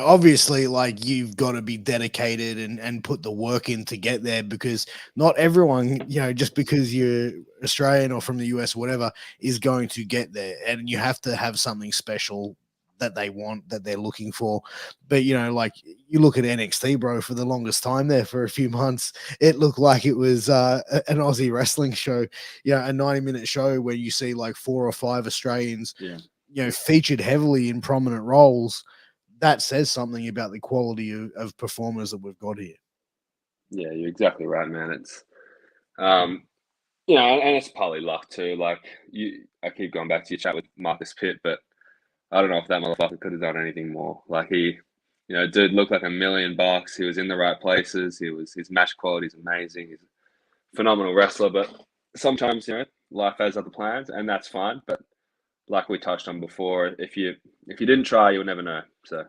obviously like you've got to be dedicated and put the work in to get there, because not everyone, just because you're Australian or from the US or whatever, is going to get there. And you have to have something special that they want, that they're looking for. But like you look at NXT, bro, for the longest time there for a few months, it looked like it was an Aussie wrestling show, a 90-minute show where you see like 4 or 5 Australians featured heavily in prominent roles. That says something about the quality of performers that we've got here. Yeah, you're exactly right, man. It's and it's probably luck too. Like I keep going back to your chat with Marcus Pitt, but I don't know if that motherfucker could have done anything more. Like he, dude looked like $1 million. He was in the right places. His match quality is amazing. He's a phenomenal wrestler, but sometimes life has other plans, and that's fine. But like we touched on before, if you if you didn't try, you'll never know. So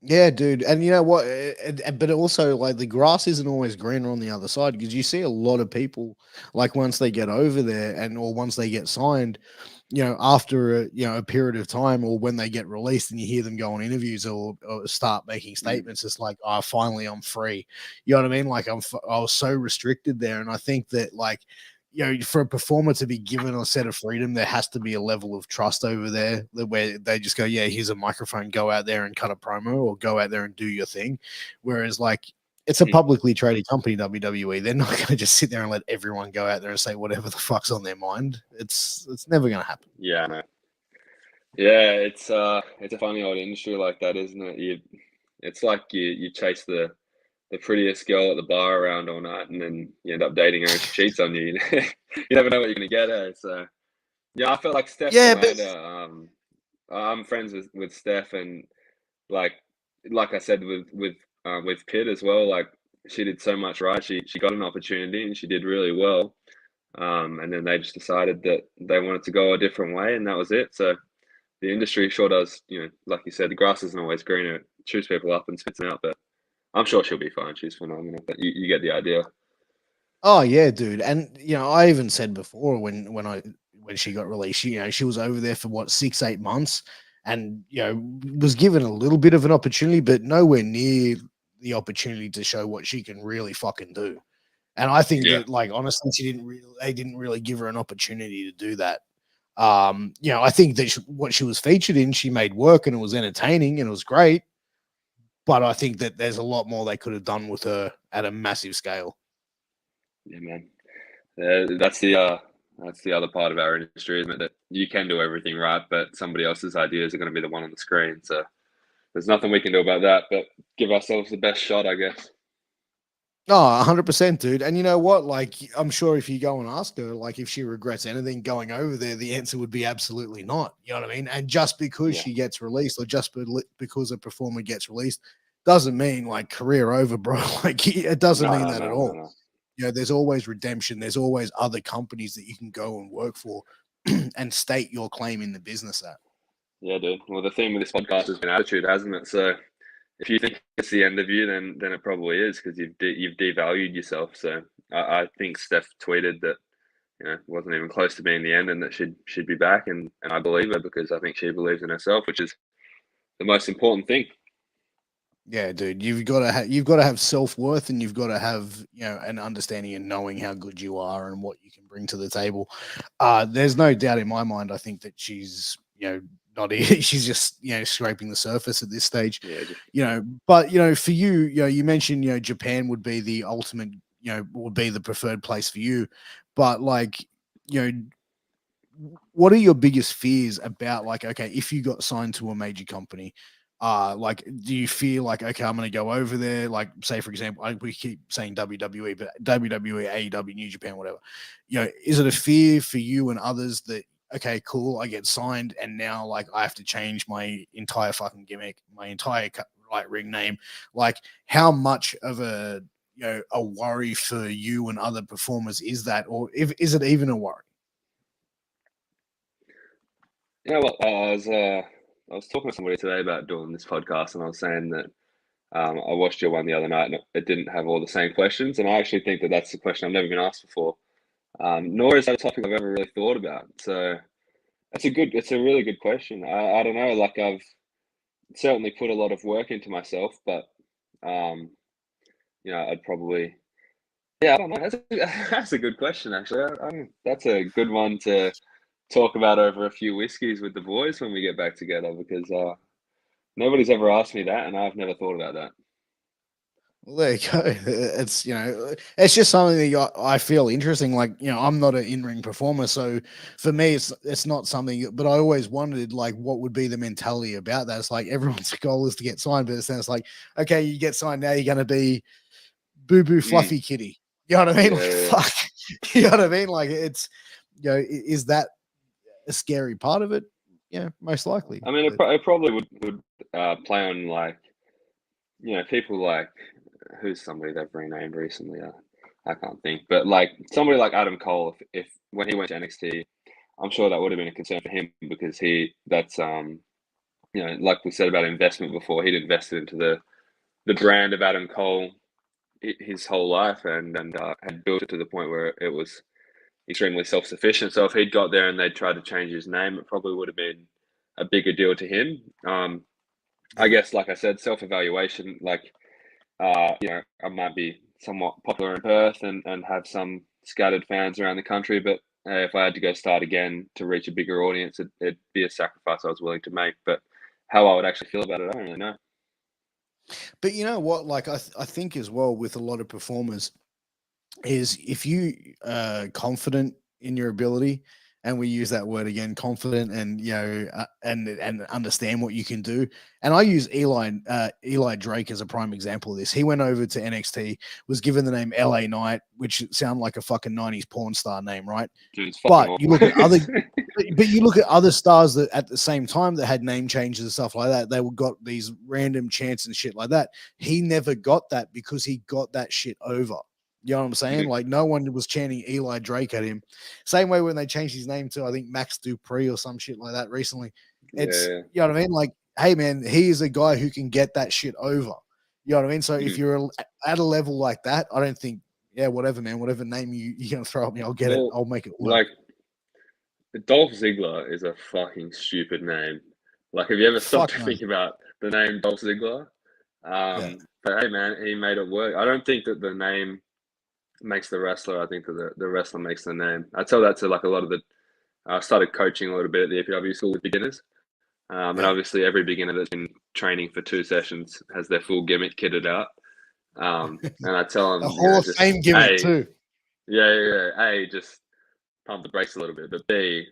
Yeah, dude. And you know what? But also, like, the grass isn't always greener on the other side, because you see a lot of people, like, once they get over there or once they get signed, after a period of time, or when they get released and you hear them go on interviews, or start making statements, it's like, oh, finally I'm free. You know what I mean? Like, I was so restricted there. And I think that, like, for a performer to be given a set of freedom, there has to be a level of trust over there where they just go, yeah, here's a microphone, go out there and cut a promo, or go out there and do your thing. Whereas, like, it's a publicly traded company, WWE. They're not going to just sit there and let everyone go out there and say whatever the fuck's on their mind. It's never going to happen. yeah, no. Yeah, it's a funny old industry like that, isn't it? It's like you chase the prettiest girl at the bar around all night, and then you end up dating her and she cheats on you. You never know what you're gonna get at. So yeah, I felt like Steph Yeah, but Miranda. I'm friends with Steph, and like I said with Pitt as well. Like, she did so much right. She got an opportunity and she did really well. And then they just decided that they wanted to go a different way, and that was it. So the industry sure does, like you said, the grass isn't always greener. It chews people up and spits them out, but I'm sure she'll be fine. She's phenomenal. But you get the idea. oh yeah, dude. And I even said before, when she got released, she was over there for what, 6-8 months, and was given a little bit of an opportunity, but nowhere near the opportunity to show what she can really fucking do. And I think Yeah. that, like, honestly, they didn't really give her an opportunity to do that. I think that what she was featured in, she made work, and it was entertaining and it was great. But I think that there's a lot more they could have done with her at a massive scale. Yeah, man. That's the other part of our industry, isn't it? That you can do everything right, but somebody else's ideas are going to be the one on the screen. So there's nothing we can do about that, but give ourselves the best shot, I guess. No, 100%, dude. And you know what? Like, I'm sure if you go and ask her, like, if she regrets anything going over there, the answer would be absolutely not. You know what I mean? And just because Yeah. she gets released, or just because a performer gets released, doesn't mean, like, career over, bro. Like, it doesn't No, mean no, that at no, no, all. no. There's always redemption. There's always other companies that you can go and work for and state your claim in the business at. Yeah, dude. Well, the theme of this podcast has been attitude, hasn't it? So if you think it's the end of you, then it probably is, because you've devalued yourself. So I think Steph tweeted that it wasn't even close to being the end, and that she'd be back, and I believe her, because I think she believes in herself, which is the most important thing. Yeah, dude, you've got to have self-worth, and you've got to have, an understanding and knowing how good you are and what you can bring to the table. There's no doubt in my mind. I think that she's, not she's just, scraping the surface at this stage. Yeah, just, But for you, you mentioned, Japan would be the ultimate, would be the preferred place for you. But, like, you know, what are your biggest fears about, like, okay, if you got signed to a major company, like, do you feel like, okay, I'm going to go over there, like, say for example, we keep saying WWE, but WWE, AEW, New Japan, whatever, is it a fear for you and others that, okay, cool, I get signed, and now, like, I have to change my entire fucking gimmick, my entire like ring name? Like, how much of a worry for you and other performers is that, or is it even a worry? you know what? I was talking to somebody today about doing this podcast, and I was saying that I watched your one the other night, and it didn't have all the same questions. And I actually think that that's a question I've never been asked before. Nor is that a topic I've ever really thought about. So it's a really good question. I don't know. Like, I've certainly put a lot of work into myself, but um, I'd probably, yeah, I don't know. That's a good question, actually. That's a good one to talk about over a few whiskeys with the boys when we get back together, because nobody's ever asked me that, and I've never thought about that. Well, there you go. It's it's just something that I feel interesting. Like, I'm not an in-ring performer, so for me, it's not something. But I always wondered, like, what would be the mentality about that? It's like everyone's goal is to get signed, but it sounds like, okay, you get signed, now you're going to be Boo Boo Mm, Fluffy Kitty. You know what I mean? Like, yeah, fuck. You know what I mean? Like, it's is that a scary part of it? Yeah, most likely. I mean, But it probably would play on, like, people like, who's somebody they've renamed recently. I can't think, but like somebody like Adam Cole, if when he went to NXT, I'm sure that would have been a concern for him because that's like we said about investment before, he'd invested into the brand of Adam Cole his whole life and had built it to the point where it was extremely self-sufficient. So if he'd got there and they'd tried to change his name, it probably would have been a bigger deal to him. I guess, like I said, self-evaluation, like, I might be somewhat popular in Perth and have some scattered fans around the country, but if I had to go start again to reach a bigger audience, it'd be a sacrifice I was willing to make. But how I would actually feel about it, I don't really know. But you know what? Like, I think as well with a lot of performers is if you confident in your ability, and we use that word again, confident, and and understand what you can do. And I use Eli Drake as a prime example of this. He went over to NXT, was given the name LA Knight, which sound like a fucking 90s porn star name, right? Dude, but you look at other but you look at other stars that at the same time that had name changes and stuff like that, they got these random chants and shit like that. He never got that because he got that shit over. You know what I'm saying? Like, no one was chanting Eli Drake at him. Same way when they changed his name to, I think, Max Dupree or some shit like that recently. It's, you know what I mean? Like, hey, man, he is a guy who can get that shit over. You know what I mean? So if you're at a level like that, I don't think, whatever, man, whatever name you're going to throw at me, I'll get it. I'll make it work. Like, Dolph Ziggler is a fucking stupid name. Like, have you ever stopped to think about the name Dolph Ziggler? But hey, man, he made it work. I don't think that the name makes the wrestler. I think that the wrestler makes the name. I tell that to like a lot of I started coaching a little bit at the EPW school with beginners. And obviously every beginner that's been training for 2 sessions has their full gimmick kitted out. And I tell them, the Hall of Fame gimmick too. Yeah. A, just pump the brakes a little bit, but B,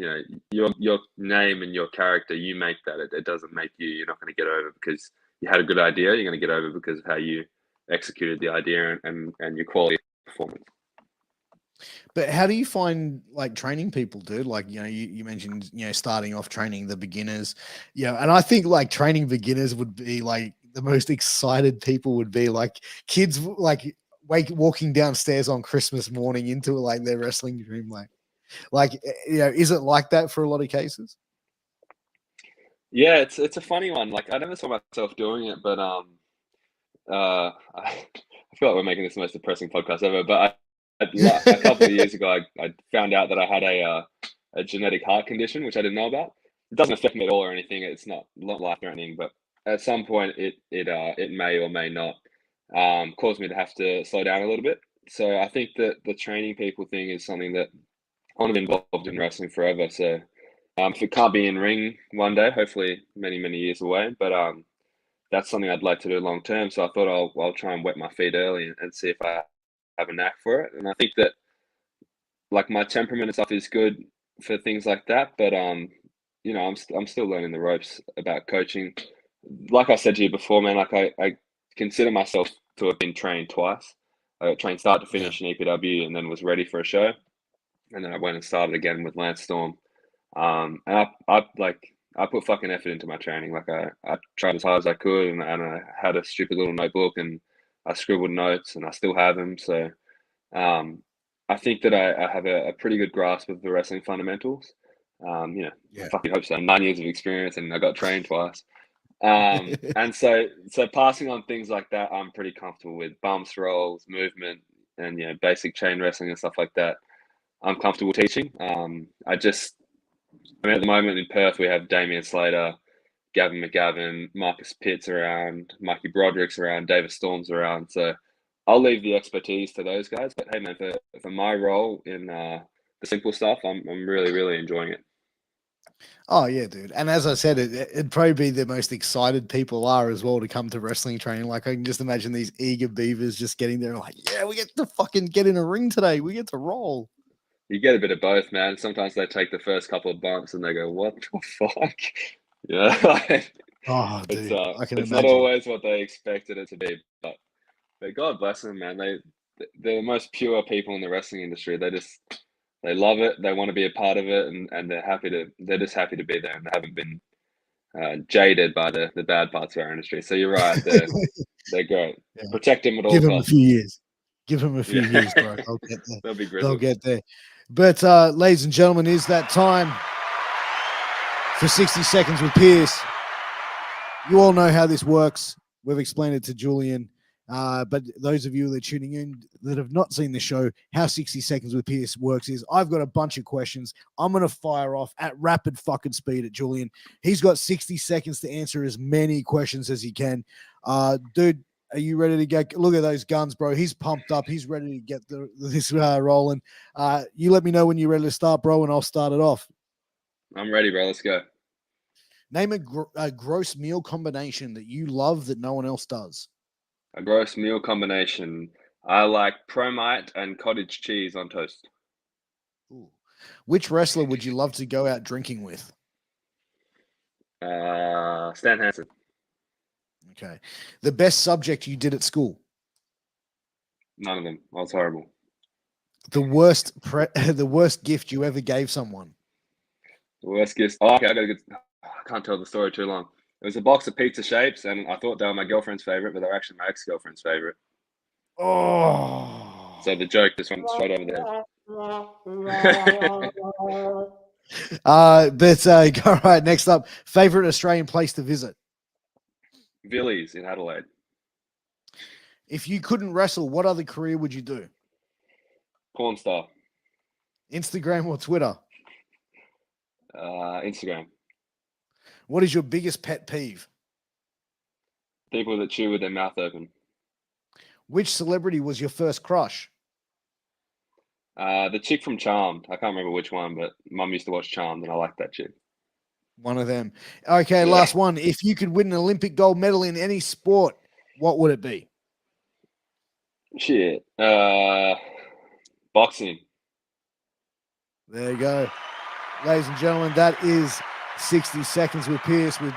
your name and your character, you make that. It doesn't make you. You're not going to get over because you had a good idea. You're going to get over because of how you executed the idea and your quality of performance. But how do you find like training people, dude? Like, you mentioned, starting off training the beginners, and I think like training beginners would be like the most excited people would be like kids, like walking downstairs on Christmas morning into like their wrestling dream. Like, is it like that for a lot of cases? Yeah, it's a funny one. Like, I never saw myself doing it, but I feel like we're making this the most depressing podcast ever, but a couple of years ago, I found out that I had a genetic heart condition, which I didn't know about. It doesn't affect me at all or anything. It's not life-threatening, but at some point, it may or may not cause me to have to slow down a little bit. So I think that the training people thing is something that I want to be involved in wrestling forever. So if it can't be in ring one day, hopefully many, many years away, but that's something I'd like to do long term. So I thought I'll try and wet my feet early and see if I have a knack for it. And I think that like my temperament and stuff is good for things like that. But I'm still learning the ropes about coaching. Like I said to you before, man, like I consider myself to have been trained twice. I got trained start to finish in EPW and then was ready for a show. And then I went and started again with Lance Storm. And I put fucking effort into my training. Like I tried as hard as I could, and I had a stupid little notebook, and I scribbled notes, and I still have them. So I think that I have a pretty good grasp of the wrestling fundamentals. I fucking hope so. 9 years of experience, and I got trained twice. And so passing on things like that, I'm pretty comfortable with bumps, rolls, movement, and basic chain wrestling and stuff like that. I'm comfortable teaching. At the moment in Perth, we have Damian Slater, Gavin McGavin, Marcus Pitts around, Mikey Broderick's around, David Storm's around. So I'll leave the expertise to those guys. But hey, man, for my role in the simple stuff, I'm really, really enjoying it. Oh yeah, dude. And as I said, it'd probably be the most excited people are as well to come to wrestling training. Like I can just imagine these eager beavers just getting there, like, yeah, we get to fucking get in a ring today. We get to roll. You get a bit of both, man. Sometimes they take the first couple of bumps and they go, "What the fuck?" Dude, I can it's imagine. not always what they expected it to be, but God bless them, man. They're the most pure people in the wrestling industry. They love it. They want to be a part of it, and they're just happy to be there, and they haven't been jaded by the bad parts of our industry. So you're right. They're great. Yeah. Protect them at all costs. Give them a few years. Give them a few years, bro. They'll get there. They'll be grizzled. They'll get there. But ladies and gentlemen, is that time for 60 seconds with Piers. You all know how this works. We've explained it to Julian. But those of you that are tuning in that have not seen the show, how 60 seconds with Piers works is I've got a bunch of questions. I'm going to fire off at rapid fucking speed at Julian. He's got 60 seconds to answer as many questions as he can. Dude, are you ready to go? Look at those guns, bro. He's pumped up. He's ready to get this rolling. You let me know when you're ready to start, bro, and I'll start it off. I'm ready, bro. Let's go. Name a gross meal combination that you love that no one else does. A gross meal combination. I like Promite and cottage cheese on toast. Ooh. Which wrestler would you love to go out drinking with? Stan Hansen. Okay. The best subject you did at school? None of them. I was horrible. The worst gift you ever gave someone? The worst gift. Oh, okay. I can't tell the story too long. It was a box of pizza shapes, and I thought they were my girlfriend's favorite, but they're actually my ex-girlfriend's favorite. Oh. So the joke just went straight over there. All right, next up, favorite Australian place to visit? Villiers in Adelaide. If you couldn't wrestle, what other career would you do? Porn star. Instagram or Twitter? Instagram. What is your biggest pet peeve? People that chew with their mouth open. Which celebrity was your first crush? The chick from Charmed. I can't remember which one, but Mum used to watch Charmed, and I liked that chick. One of them. Okay, Yeah. Last one. If you could win an Olympic gold medal in any sport, what would it be? Shit. Boxing. There you go. Ladies and gentlemen, that is 60 seconds with Piers with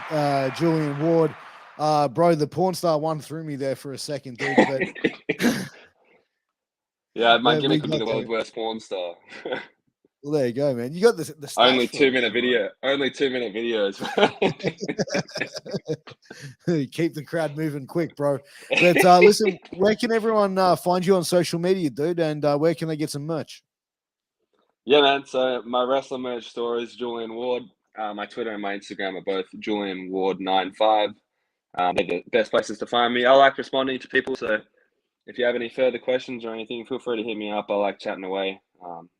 Julian Ward. Bro, the porn star one threw me there for a second, dude. But yeah, my gimmick could be the world's worst porn star. Well, there you go, man. You got the only 2-minute video. Only 2-minute videos. Keep the crowd moving quick, bro. But listen, where can everyone find you on social media, dude? And where can they get some merch? Yeah, man. So my wrestler merch store is Julian Ward. My Twitter and my Instagram are both Julian Ward 95. They're the best places to find me. I like responding to people, so if you have any further questions or anything, feel free to hit me up. I like chatting away.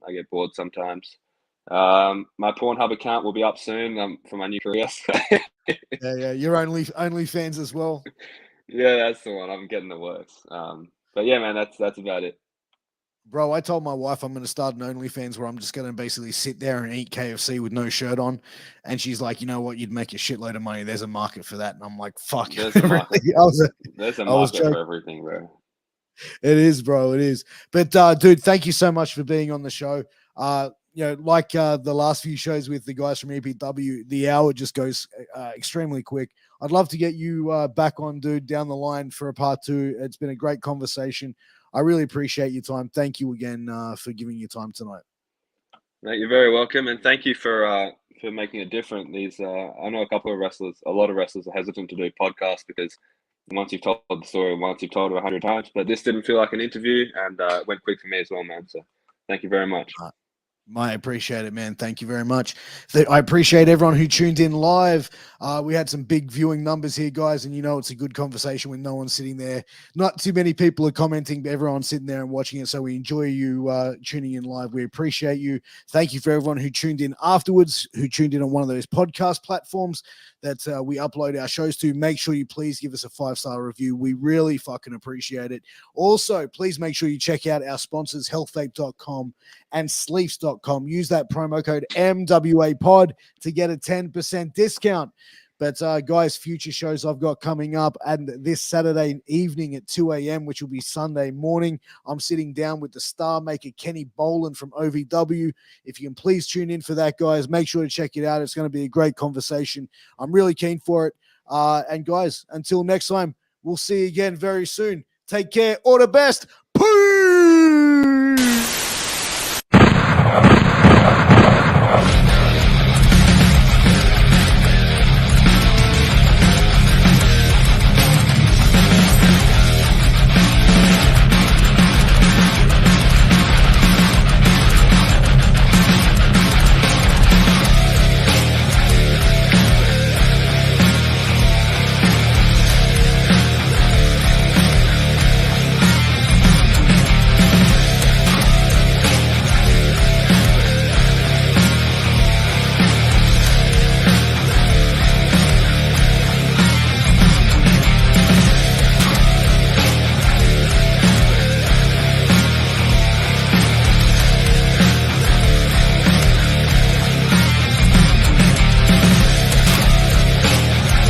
I get bored sometimes. My Pornhub account will be up soon for my new career. Yeah, you're only fans as well. Yeah, that's the one. I'm getting the works. But yeah, man, that's about it. Bro, I told my wife I'm going to start an OnlyFans where I'm just going to basically sit there and eat KFC with no shirt on. And she's like, you know what? You'd make a shitload of money. There's a market for that. And I'm like, fuck. There's a market, There's a market for everything, bro. It is, bro. It is. But, dude, thank you so much for being on the show. Like the last few shows with the guys from NHPW, the hour just goes extremely quick. I'd love to get you back on, dude, down the line for a part 2. It's been a great conversation. I really appreciate your time. Thank you again for giving your time tonight. Mate, you're very welcome, and thank you for making it different. I know a lot of wrestlers are hesitant to do podcasts because once you've told the story, once you've told it 100 times, but this didn't feel like an interview, and it went quick for me as well, man. So thank you very much. I appreciate it, man. Thank you very much. I appreciate everyone who tuned in live. We had some big viewing numbers here, guys, and you know it's a good conversation when no one's sitting there. Not too many people are commenting, but everyone's sitting there and watching it, so we enjoy you tuning in live. We appreciate you. Thank you for everyone who tuned in afterwards, who tuned in on one of those podcast platforms that we upload our shows to. Make sure you please give us a 5-star review. We really fucking appreciate it. Also, please make sure you check out our sponsors, healthvape.com and sleeps.com. Use that promo code MWAPOD to get a 10% discount. But guys, future shows I've got coming up, and this Saturday evening at 2 a.m., which will be Sunday morning, I'm sitting down with the star maker Kenny Boland from OVW. If you can please tune in for that, guys, make sure to check it out. It's going to be a great conversation. I'm really keen for it. And guys, until next time, we'll see you again very soon. Take care. All the best. Peace.